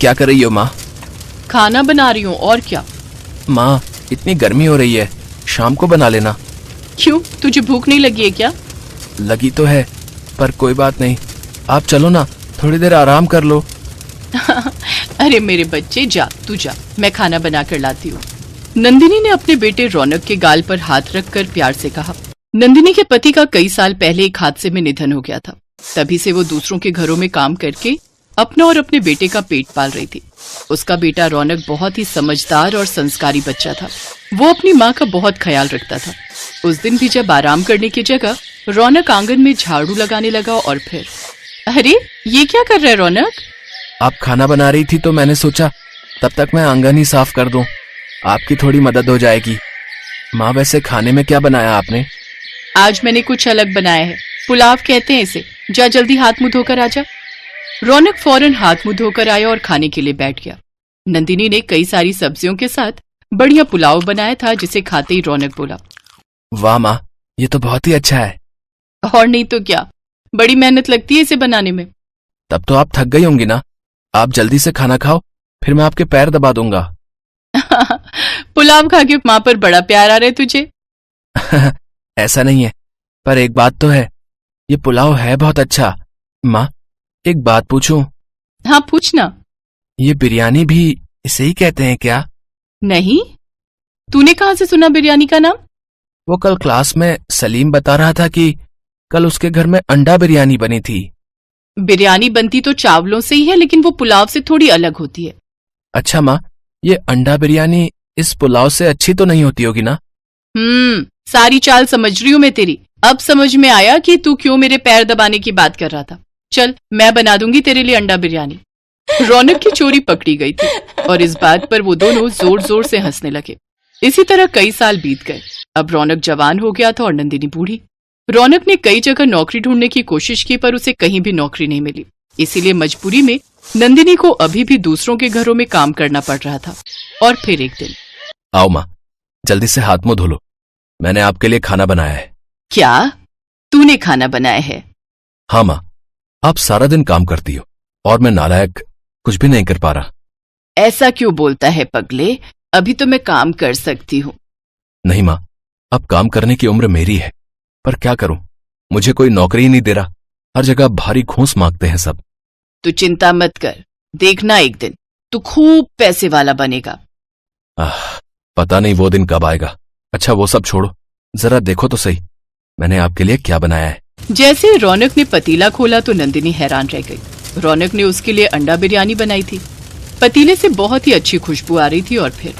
क्या कर रही हो माँ? खाना बना रही हूँ, और क्या। माँ, इतनी गर्मी हो रही है, शाम को बना लेना। क्यों, तुझे भूख नहीं लगी है क्या? लगी तो है, पर कोई बात नहीं, आप चलो ना, थोड़ी देर आराम कर लो। अरे मेरे बच्चे, जा तू जा, मैं खाना बना कर लाती हूँ। नंदिनी ने अपने बेटे रौनक के गाल पर हाथ रखकर प्यार से कहा। नंदिनी के पति का कई साल पहले एक हादसे में निधन हो गया था। तभी से वो दूसरों के घरों में काम करके अपना और अपने बेटे का पेट पाल रही थी। उसका बेटा रौनक बहुत ही समझदार और संस्कारी बच्चा था। वो अपनी माँ का बहुत ख्याल रखता था। उस दिन भी जब आराम करने की जगह रौनक आंगन में झाड़ू लगाने लगा और फिर, अरे ये क्या कर रहा है रौनक? आप खाना बना रही थी तो मैंने सोचा तब तक मैं आंगन ही साफ कर दूं, आपकी थोड़ी मदद हो जाएगी। माँ, वैसे खाने में क्या बनाया आपने? आज मैंने कुछ अलग बनाया है, पुलाव कहते हैं इसे। जा जल्दी हाथ मुंह धोकर आजा। रौनक फौरन हाथ मुंह धोकर आया और खाने के लिए बैठ गया। नंदिनी ने कई सारी सब्जियों के साथ बढ़िया पुलाव बनाया था, जिसे खाते ही रौनक बोला, वाह माँ, ये तो बहुत ही अच्छा है। और नहीं तो क्या, बड़ी मेहनत लगती है इसे बनाने में। तब तो आप थक गई होंगी ना, आप जल्दी से खाना खाओ, फिर मैं आपके पैर दबा दूंगा। पुलाव खा के माँ पर बड़ा प्यार आ रहा है तुझे। ऐसा नहीं है, पर एक बात तो है, ये पुलाव है बहुत अच्छा। माँ, एक बात पूछूं? हाँ पूछना। ये बिरयानी भी इसे ही कहते हैं क्या? नहीं, तूने कहाँ से सुना बिरयानी का नाम? वो कल क्लास में सलीम बता रहा था कि कल उसके घर में अंडा बिरयानी बनी थी। बिरयानी बनती तो चावलों से ही है, लेकिन वो पुलाव से थोड़ी अलग होती है। अच्छा माँ, ये अंडा बिरयानी इस पुलाव से अच्छी तो नहीं होती होगी ना? सारी चाल समझ रही हूँ मैं तेरी। अब समझ में आया कि तू क्यों मेरे पैर दबाने की बात कर रहा था। चल, मैं बना दूंगी तेरे लिए अंडा बिरयानी। रौनक की चोरी पकड़ी गई थी और इस बात पर वो दोनों जोर जोर से हंसने लगे। इसी तरह कई साल बीत गए। अब रौनक जवान हो गया था और नंदिनी बूढ़ी। रौनक ने कई जगह नौकरी ढूंढने की कोशिश की, पर उसे कहीं भी नौकरी नहीं मिली। इसीलिए मजबूरी में नंदिनी को अभी भी दूसरों के घरों में काम करना पड़ रहा था। और फिर एक दिन, आओ माँ, जल्दी से हाथ मुंह धो लो, मैंने आपके लिए खाना बनाया है। क्या तूने खाना बनाया है? हाँ माँ, आप सारा दिन काम करती हो और मैं नालायक कुछ भी नहीं कर पा रहा। ऐसा क्यों बोलता है पगले, अभी तो मैं काम कर सकती हूँ। नहीं माँ, अब काम करने की उम्र मेरी है, पर क्या करूं, मुझे कोई नौकरी ही नहीं दे रहा। हर जगह भारी घूंस मांगते हैं सब। तू चिंता मत कर, देखना एक दिन तू खूब पैसे वाला बनेगा। पता नहीं वो दिन कब आएगा। अच्छा वो सब छोड़ो, जरा देखो तो सही, मैंने आपके लिए क्या बनाया है। जैसे ही रौनक ने पतीला खोला तो नंदिनी हैरान रह गई। रौनक ने उसके लिए अंडा बिरयानी बनाई थी। पतीले से बहुत ही अच्छी खुशबू आ रही थी और फिर,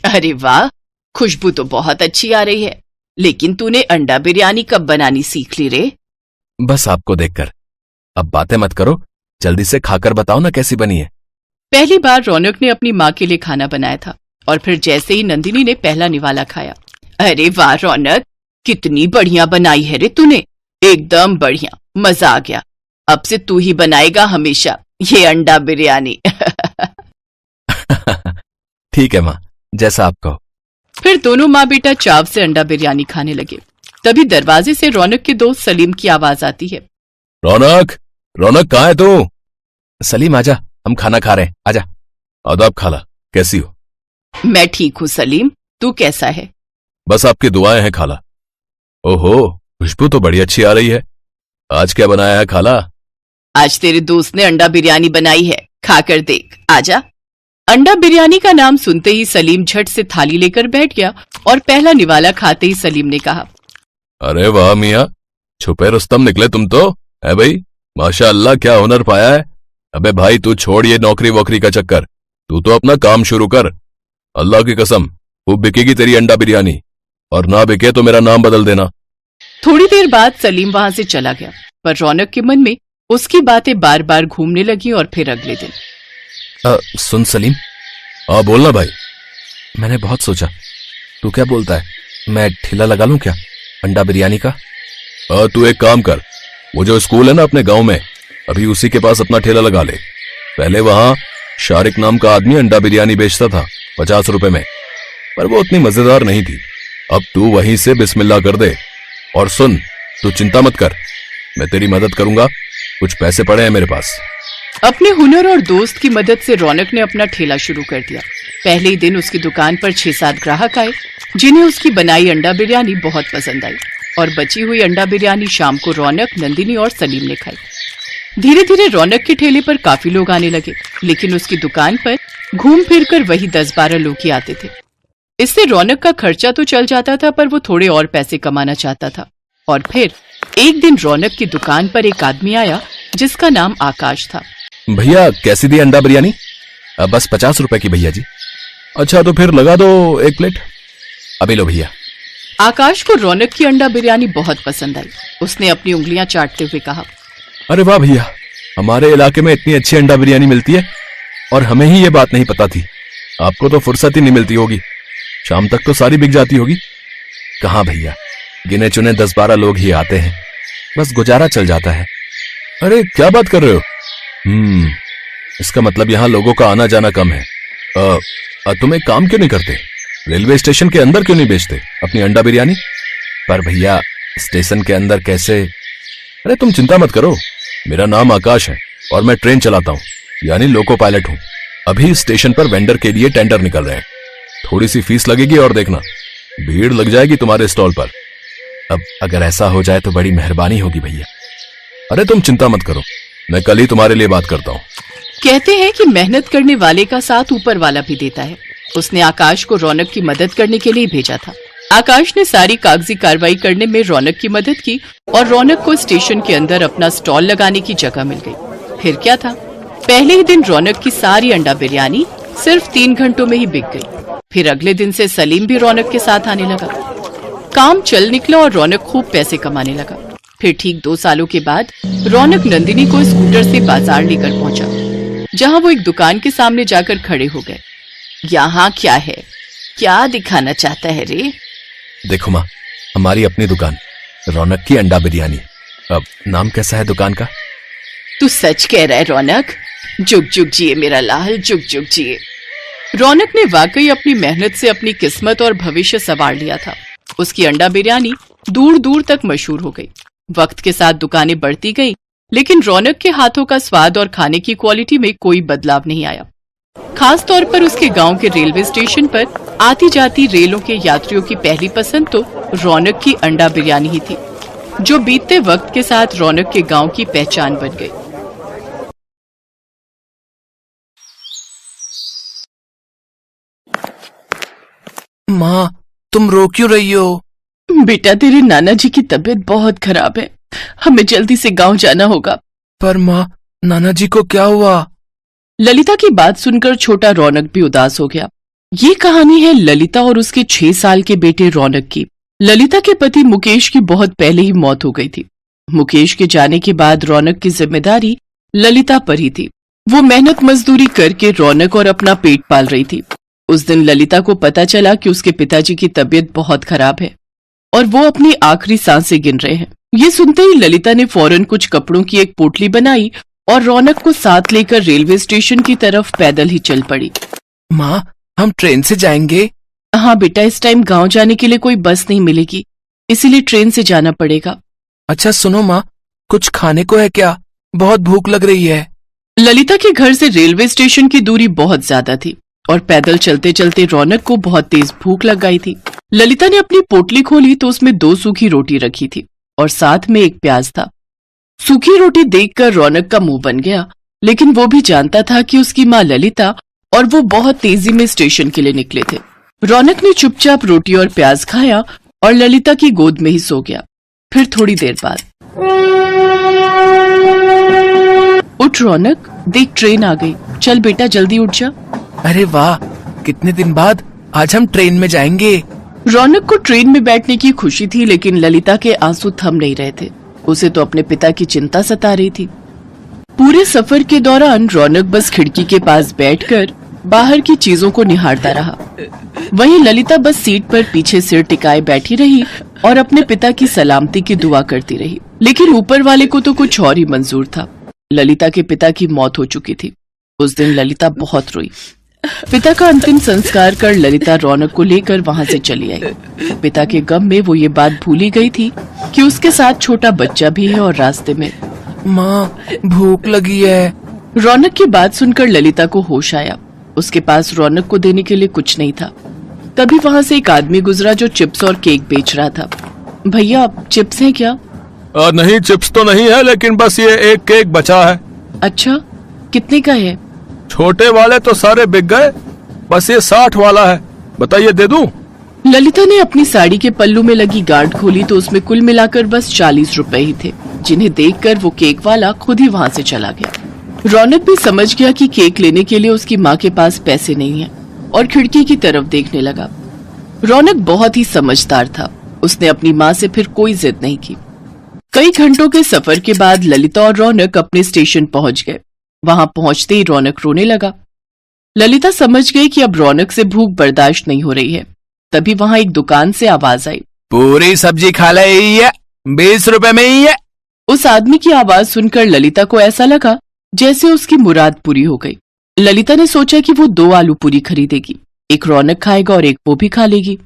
अरे वाह, खुशबू तो बहुत अच्छी आ रही है, लेकिन तूने अंडा बिरयानी कब बनानी सीख ली रे? बस आपको देखकर। अब बातें मत करो, जल्दी से खाकर बताओ ना कैसी बनी है। पहली बार रौनक ने अपनी माँ के लिए खाना बनाया था और फिर जैसे ही नंदिनी ने पहला निवाला खाया, अरे वाह रौनक, कितनी बढ़िया बनाई है रे तूने, एकदम बढ़िया, मजा आ गया। अब से तू ही बनाएगा हमेशा ये अंडा बिरयानी। ठीक है माँ, जैसा आप कहो। फिर दोनों माँ बेटा चाव से अंडा बिरयानी खाने लगे। तभी दरवाजे से रौनक के दोस्त सलीम की आवाज आती है। रौनक, रौनक कहाँ है तू? सलीम आजा, हम खाना खा रहे हैं, आजा। आदाब खाला, कैसी हो? मैं ठीक हूँ सलीम, तू कैसा है? बस आपकी दुआएं हैं खाला। ओहो, खुशबू तो बड़ी अच्छी आ रही है। आज क्या बनाया है खाला? आज तेरे दोस्त ने अंडा बिरयानी बनाई है, खाकर देख, आजा। अंडा बिरयानी का नाम सुनते ही सलीम झट से थाली लेकर बैठ गया और पहला निवाला खाते ही सलीम ने कहा, अरे वाह मियाँ, छुपे रुस्तम निकले तुम तो, है भाई, माशाअल्लाह, क्या हुनर पाया है। अबे भाई तू छोड़ ये नौकरी वोकरी का चक्कर, तू तो अपना काम शुरू कर। अल्लाह की कसम खूब बिकेगी तेरी अंडा बिरयानी, और ना बिके तो मेरा नाम बदल देना। थोड़ी देर बाद सलीम वहां से चला गया, पर रौनक के मन में उसकी बातें बार बार घूमने लगी। और फिर अगले दिन, सुन सलीम। बोलना भाई। मैंने बहुत सोचा, तू क्या बोलता है, मैं ठेला लगा लूं क्या अंडा बिरयानी का? तू एक काम कर, वो जो स्कूल है ना अपने गांव में, अभी उसी के पास अपना ठेला लगा ले। पहले वहां शारिक नाम का आदमी अंडा बिरयानी बेचता था 50 रुपए में, पर वो उतनी मजेदार नहीं थी। अब तू वहीं से बिस्मिल्लाह कर दे। और सुन, तू चिंता मत कर, मैं तेरी मदद करूंगा, कुछ पैसे पड़े हैं मेरे पास। अपने हुनर और दोस्त की मदद से रौनक ने अपना ठेला शुरू कर दिया। पहले ही दिन उसकी दुकान पर 6-7 ग्राहक आए, जिन्हें उसकी बनाई अंडा बिरयानी बहुत पसंद आई और बची हुई अंडा बिरयानी शाम को रौनक, नंदिनी और सलीम ने खाई। धीरे धीरे रौनक के ठेले पर काफी लोग आने लगे, लेकिन उसकी दुकान पर घूम फिर कर वही 10-12 लोग ही आते थे। इससे रौनक का खर्चा तो चल जाता था, पर वो थोड़े और पैसे कमाना चाहता था। और फिर एक दिन रौनक की दुकान पर एक आदमी आया जिसका नाम आकाश था। भैया कैसी दी अंडा बिरयानी? बस 50 रुपए की भैया जी। अच्छा तो फिर लगा दो 1 प्लेट। अभी लो भैया। आकाश को रौनक की अंडा बिरयानी बहुत पसंद आई। उसने अपनी उंगलियां चाटते हुए कहा, अरे वाह भैया, हमारे इलाके में इतनी अच्छी अंडा बिरयानी मिलती है और हमें ही ये बात नहीं पता थी। आपको तो फुर्सत ही नहीं मिलती होगी, शाम तक तो सारी बिक जाती होगी। कहाँ भैया, गिने चुने 10-12 लोग ही आते हैं, बस गुजारा चल जाता है। अरे क्या बात कर रहे हो? इसका मतलब यहाँ लोगों का आना जाना कम है। तुम एक काम क्यों नहीं करते, रेलवे स्टेशन के अंदर क्यों नहीं बेचते अपनी अंडा बिरयानी? पर भैया स्टेशन के अंदर कैसे? अरे तुम चिंता मत करो, मेरा नाम आकाश है और मैं ट्रेन चलाता हूँ, यानी लोको पायलट हूँ। अभी स्टेशन पर वेंडर के लिए टेंडर निकल रहे हैं, थोड़ी सी फीस लगेगी और देखना भीड़ लग जाएगी तुम्हारे स्टॉल पर। अब अगर ऐसा हो जाए तो बड़ी मेहरबानी होगी भैया। अरे तुम चिंता मत करो, मैं कल ही तुम्हारे लिए बात करता हूँ। कहते हैं कि मेहनत करने वाले का साथ ऊपर वाला भी देता है। उसने आकाश को रौनक की मदद करने के लिए भेजा था। आकाश ने सारी कागजी कार्रवाई करने में रौनक की मदद की और रौनक को स्टेशन के अंदर अपना स्टॉल लगाने की जगह मिल गई। फिर क्या था, पहले ही दिन रौनक की सारी अंडा बिरयानी सिर्फ 3 घंटों में ही बिक गई। फिर अगले दिन से सलीम भी रौनक के साथ आने लगा। काम चल निकला और रौनक खूब पैसे कमाने लगा। फिर ठीक 2 सालों के बाद रौनक नंदिनी को स्कूटर से बाजार लेकर पहुंचा, जहां वो एक दुकान के सामने जाकर खड़े हो गए। यहाँ क्या है, क्या दिखाना चाहता है रे? देखो माँ, हमारी अपनी दुकान, रौनक की अंडा बिरयानी। अब नाम कैसा है दुकान का? तू सच कह रहा है रौनक? जुग जुग जिए मेरा लाल, जुग जुग जिए। रौनक ने वाकई अपनी मेहनत से अपनी किस्मत और भविष्य संवार लिया था। उसकी अंडा बिरयानी दूर दूर तक मशहूर हो गई। वक्त के साथ दुकानें बढ़ती गई, लेकिन रौनक के हाथों का स्वाद और खाने की क्वालिटी में कोई बदलाव नहीं आया। खास तौर पर उसके गांव के रेलवे स्टेशन पर आती जाती रेलों के यात्रियों की पहली पसंद तो रौनक की अंडा बिरयानी ही थी, जो बीतते वक्त के साथ रौनक के गांव की पहचान बन गई। माँ, तुम रो क्यों रही हो? बेटा, तेरे नाना जी की तबीयत बहुत खराब है, हमें जल्दी से गांव जाना होगा। पर माँ, नाना जी को क्या हुआ? ललिता की बात सुनकर छोटा रौनक भी उदास हो गया। ये कहानी है ललिता और उसके 6 साल के बेटे रौनक की। ललिता के पति मुकेश की बहुत पहले ही मौत हो गई थी। मुकेश के जाने के बाद रौनक की जिम्मेदारी ललिता पर ही थी। वो मेहनत मजदूरी करके रौनक और अपना पेट पाल रही थी। उस दिन ललिता को पता चला कि उसके पिताजी की तबीयत बहुत खराब है और वो अपनी आखिरी सांसें गिन रहे हैं। ये सुनते ही ललिता ने फौरन कुछ कपड़ों की एक पोटली बनाई और रौनक को साथ लेकर रेलवे स्टेशन की तरफ पैदल ही चल पड़ी। माँ, हम ट्रेन से जाएंगे? हाँ बेटा, इस टाइम गांव जाने के लिए कोई बस नहीं मिलेगी, इसीलिए ट्रेन से जाना पड़ेगा। अच्छा सुनो माँ, कुछ खाने को है क्या? बहुत भूख लग रही है। ललिता के घर से रेलवे स्टेशन की दूरी बहुत ज्यादा थी और पैदल चलते चलते रौनक को बहुत तेज भूख लग गई थी। ललिता ने अपनी पोटली खोली तो उसमें 2 सूखी रोटी रखी थी और साथ में एक प्याज था। सूखी रोटी देखकर रौनक का मुंह बन गया, लेकिन वो भी जानता था कि उसकी माँ ललिता और वो बहुत तेजी में स्टेशन के लिए निकले थे। रौनक ने चुपचाप रोटी और प्याज खाया और ललिता की गोद में ही सो गया। फिर थोड़ी देर बाद, उठ रौनक, देख ट्रेन आ गई, चल बेटा जल्दी उठ जा। अरे वाह, कितने दिन बाद आज हम ट्रेन में जाएंगे। रौनक को ट्रेन में बैठने की खुशी थी, लेकिन ललिता के आंसू थम नहीं रहे थे। उसे तो अपने पिता की चिंता सता रही थी। पूरे सफर के दौरान रौनक बस खिड़की के पास बैठकर बाहर की चीजों को निहारता रहा। वहीं ललिता बस सीट पर पीछे सिर टिकाए बैठी रही और अपने पिता की सलामती की दुआ करती रही। लेकिन ऊपर वाले को तो कुछ और ही मंजूर था। ललिता के पिता की मौत हो चुकी थी। उस दिन ललिता बहुत रोई। पिता का अंतिम संस्कार कर ललिता रौनक को लेकर वहां से चली आई। पिता के गम में वो ये बात भूली गई थी कि उसके साथ छोटा बच्चा भी है और रास्ते में। माँ, भूख लगी है, रौनक की बात सुनकर ललिता को होश आया। उसके पास रौनक को देने के लिए कुछ नहीं था। तभी वहां से एक आदमी गुजरा जो चिप्स और केक बेच रहा था। भैया, चिप्स हैं क्या? नहीं, चिप्स तो नहीं है, लेकिन बस ये एक केक बचा है। अच्छा, कितने का है? छोटे वाले तो सारे बिक गए, बस ये 60 वाला है। बताइए, दे दूं? ललिता ने अपनी साड़ी के पल्लू में लगी गार्ड खोली तो उसमें कुल मिलाकर बस 40 रुपए ही थे, जिन्हें देखकर वो केक वाला खुद ही वहां से चला गया। रौनक भी समझ गया कि केक लेने के लिए उसकी माँ के पास पैसे नहीं है और खिड़की की तरफ देखने लगा। रौनक बहुत ही समझदार था। उसने अपनी माँ से फिर कोई जिद नहीं की। कई घंटों के सफर के बाद ललिता और रौनक अपने स्टेशन पहुंच गए। वहां पहुंचते ही रौनक रोने लगा। ललिता समझ गई कि अब रौनक से भूख बर्दाश्त नहीं हो रही है। तभी वहां एक दुकान से आवाज आई, पूरी सब्जी खा ली है, 20 रुपए में ही है। उस आदमी की आवाज सुनकर ललिता को ऐसा लगा जैसे उसकी मुराद पूरी हो गई। ललिता ने सोचा कि वो 2 आलू पूरी खरीदेगी, एक रौनक खाएगा और एक वो भी खा लेगी।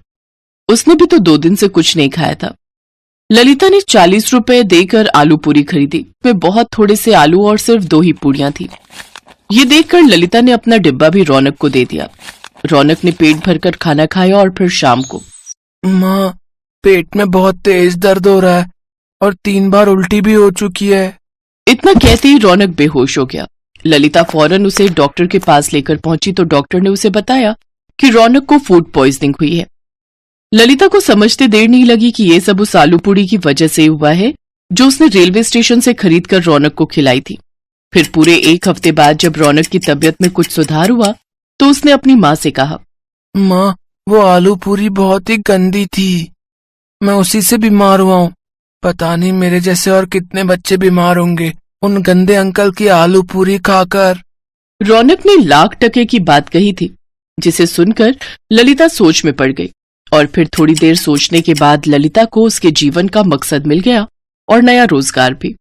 उसने भी तो 2 दिन से कुछ नहीं खाया था। ललिता ने 40 रुपए देकर आलू पूरी खरीदी। में बहुत थोड़े से आलू और सिर्फ 2 ही पूरियां थी। ये देखकर ललिता ने अपना डिब्बा भी रौनक को दे दिया। रौनक ने पेट भरकर खाना खाया और फिर शाम को, माँ, पेट में बहुत तेज दर्द हो रहा है और 3 बार उल्टी भी हो चुकी है। इतना कहते ही रौनक बेहोश हो गया। ललिता फौरन उसे डॉक्टर के पास लेकर पहुंची तो डॉक्टर ने उसे बताया कि रौनक को फूड पॉइजनिंग हुई है। ललिता को समझते देर नहीं लगी कि ये सब उस आलू पूरी की वजह से हुआ है जो उसने रेलवे स्टेशन से खरीदकर रौनक को खिलाई थी। फिर पूरे 1 हफ्ते बाद जब रौनक की तबीयत में कुछ सुधार हुआ तो उसने अपनी माँ से कहा, माँ, वो आलू पूरी बहुत ही गंदी थी, मैं उसी से बीमार हुआ हूँ। पता नहीं मेरे जैसे और कितने बच्चे बीमार होंगे उन गंदे अंकल की आलू पूरी खाकर। रौनक ने लाख टके की बात कही थी, जिसे सुनकर ललिता सोच में पड़ गई। और फिर थोड़ी देर सोचने के बाद ललिता को उसके जीवन का मकसद मिल गया और नया रोजगार भी।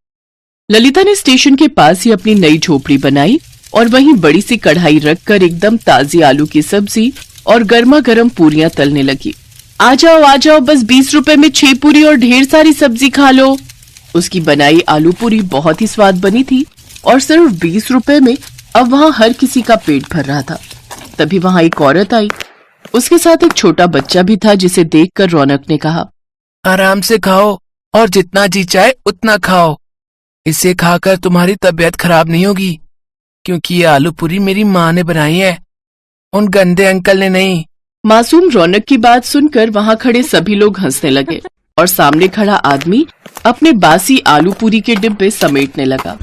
ललिता ने स्टेशन के पास ही अपनी नई झोपड़ी बनाई और वहीं बड़ी सी कढ़ाई रखकर एकदम ताजी आलू की सब्जी और गर्मा गर्म पूरियां तलने लगी। आ जाओ, बस 20 रुपए में 6 पूरी और ढेर सारी सब्जी खा लो। उसकी बनाई आलू पूरी बहुत ही स्वाद बनी थी और सिर्फ 20 रुपए में अब वहां हर किसी का पेट भर रहा था। तभी वहां एक औरत आई। उसके साथ एक छोटा बच्चा भी था, जिसे देखकर रौनक ने कहा, आराम से खाओ और जितना जी चाहे उतना खाओ। इसे खाकर तुम्हारी तबीयत खराब नहीं होगी, क्योंकि ये आलू पूरी मेरी माँ ने बनाई है, उन गंदे अंकल ने नहीं। मासूम रौनक की बात सुनकर वहां खड़े सभी लोग हंसने लगे और सामने खड़ा आदमी अपने बासी आलू पूरी के डिब्बे समेटने लगा।